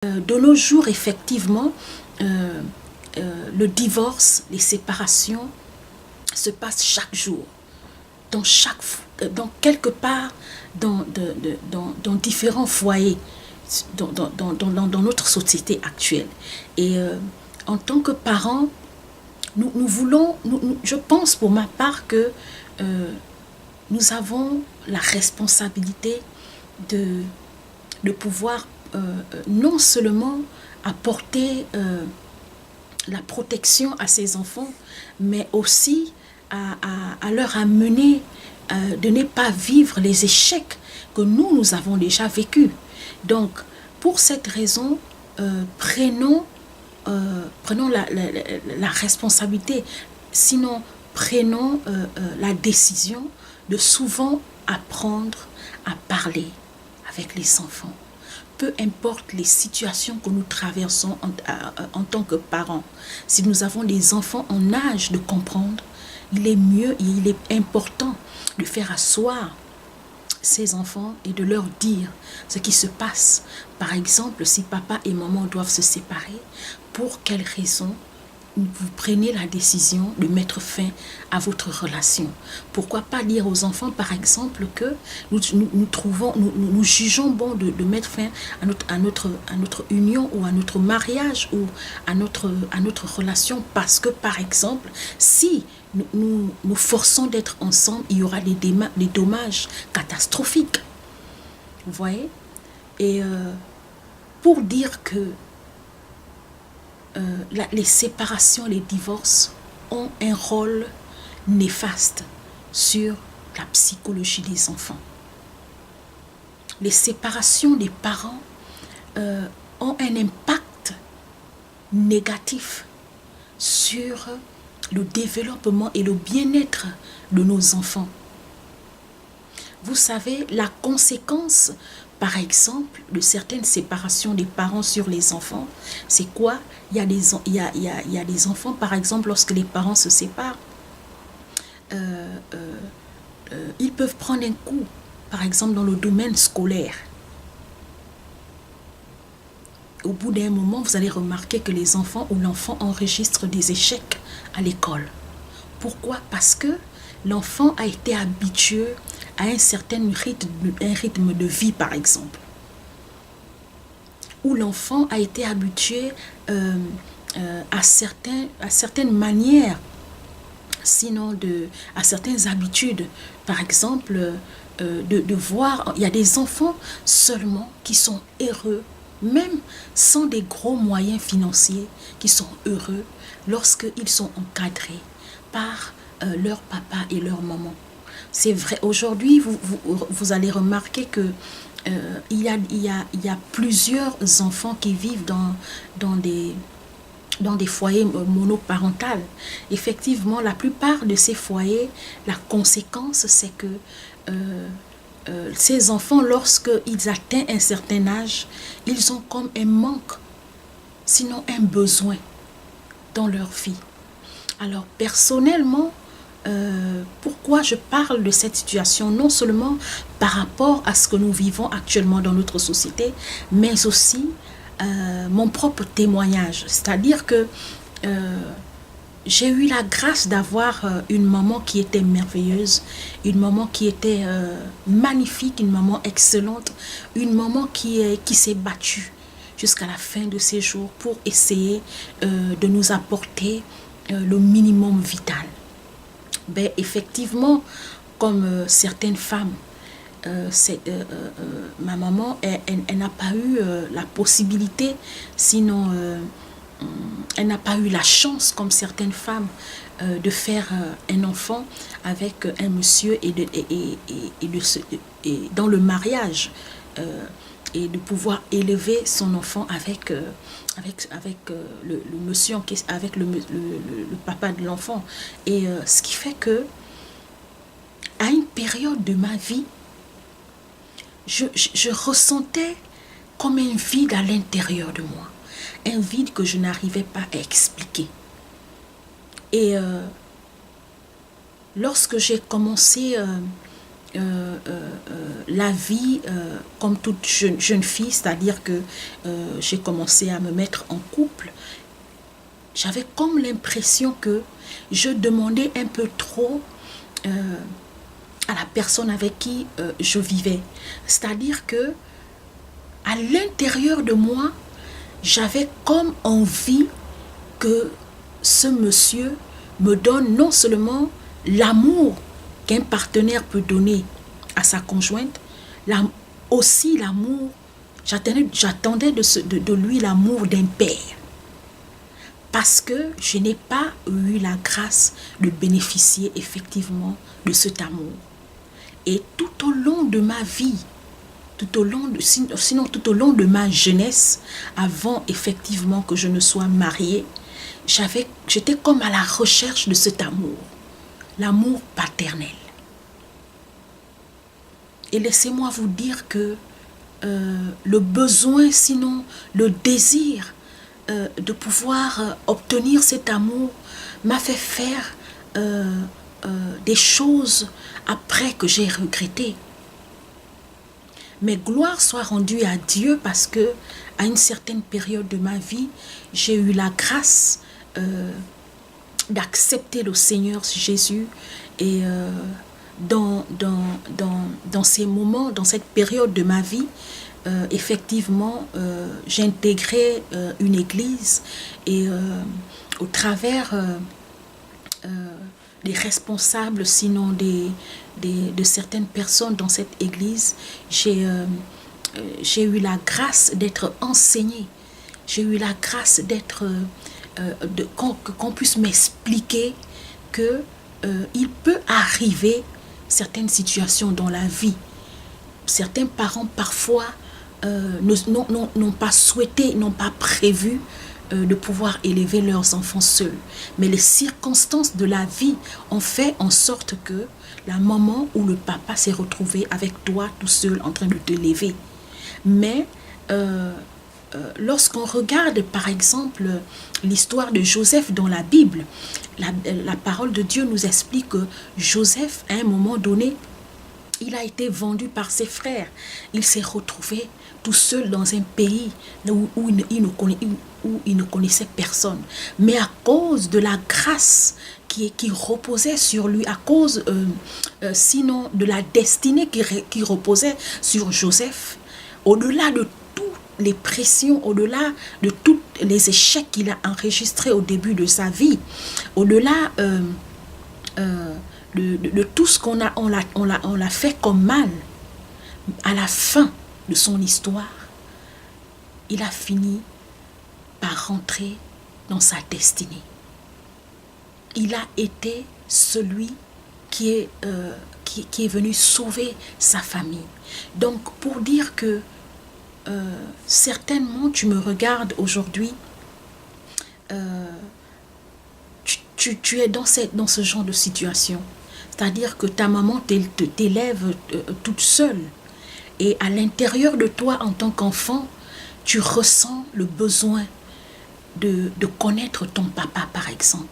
De nos jours, effectivement, le divorce, les séparations se passent chaque jour, dans quelque part, dans différents foyers, dans notre société actuelle. Et en tant que parents, nous voulons, je pense pour ma part que nous avons la responsabilité de pouvoir non seulement apporter la protection à ces enfants, mais aussi à leur amener de ne pas vivre les échecs que nous avons déjà vécus. Donc, pour cette raison, prenons la responsabilité, sinon prenons la décision de souvent apprendre à parler avec les enfants. Peu importe les situations que nous traversons en tant que parents, si nous avons des enfants en âge de comprendre, il est mieux et il est important de faire asseoir ces enfants et de leur dire ce qui se passe. Par exemple, si papa et maman doivent se séparer, pour quelles raisons vous prenez la décision de mettre fin à votre relation. Pourquoi pas dire aux enfants, par exemple, que nous jugeons bon de mettre fin à notre union ou à notre mariage ou à notre relation parce que, par exemple, si nous forçons d'être ensemble, il y aura des dommages catastrophiques. Vous voyez? Et pour dire que les séparations, les divorces ont un rôle néfaste sur la psychologie des enfants. Les séparations des parents ont un impact négatif sur le développement et le bien-être de nos enfants. Vous savez, la conséquence, par exemple, de certaines séparations des parents sur les enfants, c'est quoi? Il y a des enfants, par exemple, lorsque les parents se séparent, ils peuvent prendre un coup, par exemple, dans le domaine scolaire. Au bout d'un moment, vous allez remarquer que les enfants ou l'enfant enregistre des échecs à l'école. Pourquoi? Parce que l'enfant a été habitué à un certain rythme de vie, par exemple. Où l'enfant a été habitué à certaines manières, sinon à certaines habitudes. Par exemple, de voir, il y a des enfants seulement qui sont heureux, même sans des gros moyens financiers, qui sont heureux lorsqu'ils sont encadrés par leur papa et leur maman. C'est vrai, aujourd'hui, vous allez remarquer que il y a plusieurs enfants qui vivent dans des foyers monoparentaux. Effectivement, la plupart de ces foyers, la conséquence, c'est que ces enfants, lorsqu'ils atteignent un certain âge, ils ont comme un manque, sinon un besoin dans leur vie. Alors, personnellement, pourquoi je parle de cette situation, non seulement par rapport à ce que nous vivons actuellement dans notre société, mais aussi mon propre témoignage. C'est-à-dire que j'ai eu la grâce d'avoir une maman qui était merveilleuse, une maman qui était magnifique, une maman excellente, une maman qui s'est battue jusqu'à la fin de ses jours pour essayer de nous apporter le minimum vital. Ben, effectivement, comme certaines femmes, ma maman, elle n'a pas eu la possibilité, sinon elle n'a pas eu la chance, comme certaines femmes, de faire un enfant avec un monsieur et dans le mariage et de pouvoir élever son enfant avec le monsieur, avec le papa de l'enfant. Et ce qui fait que à une période de ma vie, je ressentais comme un vide à l'intérieur de moi. Un vide que je n'arrivais pas à expliquer. Et lorsque j'ai commencé la vie comme toute jeune fille, c'est-à-dire que j'ai commencé à me mettre en couple. J'avais comme l'impression que je demandais un peu trop à la personne avec qui je vivais. C'est-à-dire que à l'intérieur de moi, j'avais comme envie que ce monsieur me donne non seulement l'amour qu'un partenaire peut donner à sa conjointe, aussi l'amour, j'attendais de lui l'amour d'un père. Parce que je n'ai pas eu la grâce de bénéficier effectivement de cet amour. Et tout au long de ma vie, sinon tout au long de ma jeunesse, avant effectivement que je ne sois mariée, j'étais comme à la recherche de cet amour, l'amour paternel. Et laissez-moi vous dire que le besoin, sinon le désir de pouvoir obtenir cet amour m'a fait faire des choses après que j'ai regretté. Mais gloire soit rendue à Dieu parce que à une certaine période de ma vie, j'ai eu la grâce d'accepter le Seigneur Jésus et dans ces moments, dans cette période de ma vie, effectivement, j'ai intégré une église et au travers des responsables, sinon de certaines personnes dans cette église, j'ai eu la grâce d'être enseignée. J'ai eu la grâce d'être, qu'on puisse m'expliquer que il peut arriver certaines situations dans la vie. Certains parents parfois n'ont pas souhaité, n'ont pas prévu de pouvoir élever leurs enfants seuls. Mais les circonstances de la vie ont fait en sorte que la maman ou le papa s'est retrouvé avec toi tout seul en train de t'élever. Mais lorsqu'on regarde par exemple l'histoire de Joseph dans la Bible, la parole de Dieu nous explique que Joseph, à un moment donné, il a été vendu par ses frères. Il s'est retrouvé tout seul dans un pays où il ne connaissait personne. Mais à cause de la grâce qui reposait sur lui, à cause sinon de la destinée qui reposait sur Joseph, au-delà de toutes les pressions, au-delà de tous les échecs qu'il a enregistrés au début de sa vie, au-delà de tout ce qu'on l'a fait comme mal, à la fin de son histoire, il a fini par rentrer dans sa destinée. Il a été celui qui est venu sauver sa famille. Donc, pour dire que certainement tu me regardes aujourd'hui, tu es dans ce genre de situation. C'est-à-dire que ta maman t'élève toute seule. Et à l'intérieur de toi, en tant qu'enfant, tu ressens le besoin de connaître ton papa, par exemple.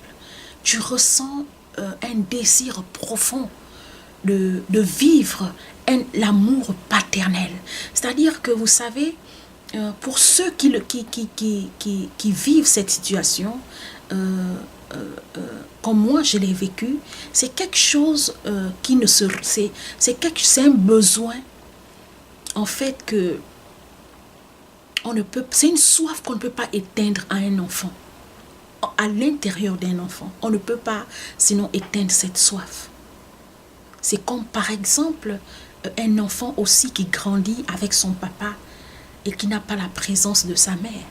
Tu ressens un désir profond de vivre l'amour paternel. C'est-à-dire que, vous savez, pour ceux qui vivent cette situation, comme moi je l'ai vécu, c'est quelque chose c'est un besoin en fait que c'est une soif qu'on ne peut pas éteindre à un enfant, à l'intérieur d'un enfant. On ne peut pas sinon éteindre cette soif. C'est comme par exemple un enfant aussi qui grandit avec son papa et qui n'a pas la présence de sa mère.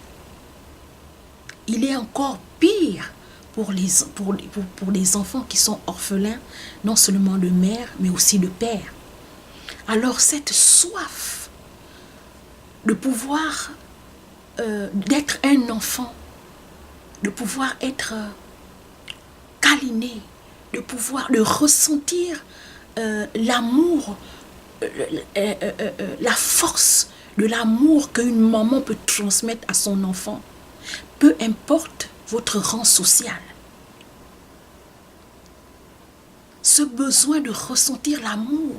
Il est encore pire pour les enfants qui sont orphelins, non seulement de mère, mais aussi de père. Alors cette soif de pouvoir d'être un enfant, de pouvoir être câliné, de ressentir l'amour, la force de l'amour qu'une maman peut transmettre à son enfant, peu importe votre rang social. Ce besoin de ressentir l'amour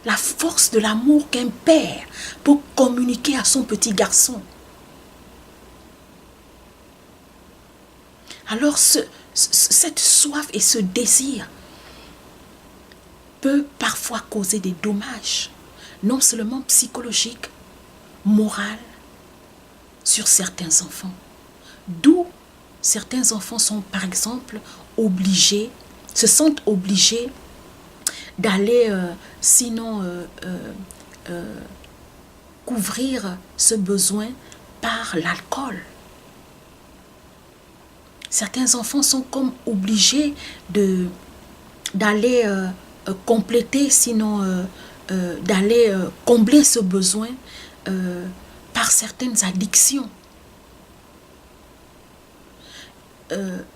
la force de l'amour qu'un père peut communiquer à son petit garçon. Alors cette soif et ce désir peut parfois causer des dommages, non seulement psychologiques, moraux, sur certains enfants. D'où certains enfants sont par exemple se sentent obligés d'aller couvrir ce besoin par l'alcool. Certains enfants sont comme obligés d'aller compléter, d'aller combler ce besoin par certaines addictions.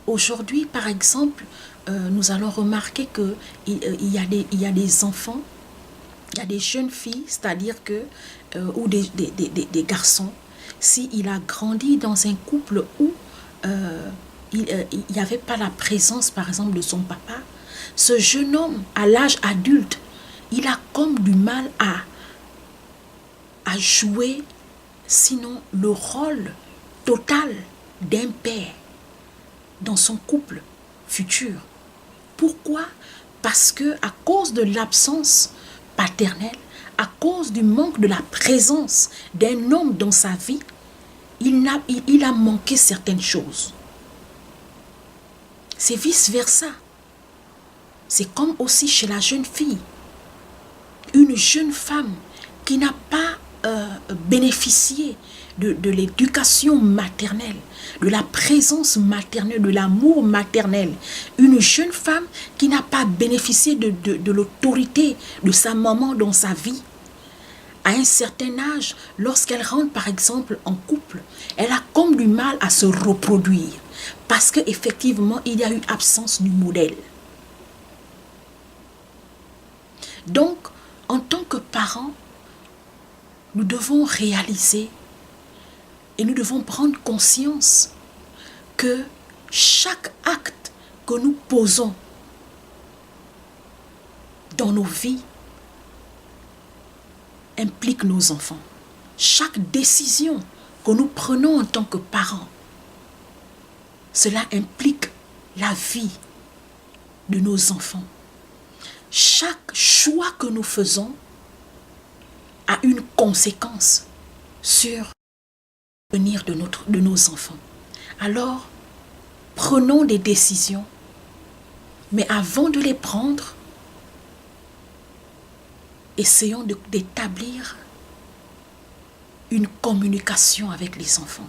Aujourd'hui, par exemple, nous allons remarquer qu'il y a des enfants, il y a des jeunes filles, c'est-à-dire que, ou des garçons, s'il a grandi dans un couple où il n'y avait pas la présence, par exemple, de son papa, ce jeune homme, à l'âge adulte, il a comme du mal à jouer, sinon le rôle total d'un père dans son couple futur. Pourquoi? Parce que à cause de l'absence paternelle, à cause du manque de la présence d'un homme dans sa vie, il a manqué certaines choses. C'est vice-versa. C'est comme aussi chez la jeune fille. Une jeune femme qui n'a pas bénéficié de l'éducation maternelle, de la présence maternelle, de l'amour maternel. Une jeune femme qui n'a pas bénéficié de l'autorité de sa maman dans sa vie. À un certain âge, lorsqu'elle rentre par exemple en couple, elle a comme du mal à se reproduire parce qu'effectivement, il y a eu absence du modèle. Donc, en tant que parents, nous devons réaliser et nous devons prendre conscience que chaque acte que nous posons dans nos vies implique nos enfants. Chaque décision que nous prenons en tant que parents, cela implique la vie de nos enfants. Chaque choix que nous faisons a une conséquence sur l'avenir de nos enfants. Alors, prenons des décisions, mais avant de les prendre, essayons d'établir une communication avec les enfants.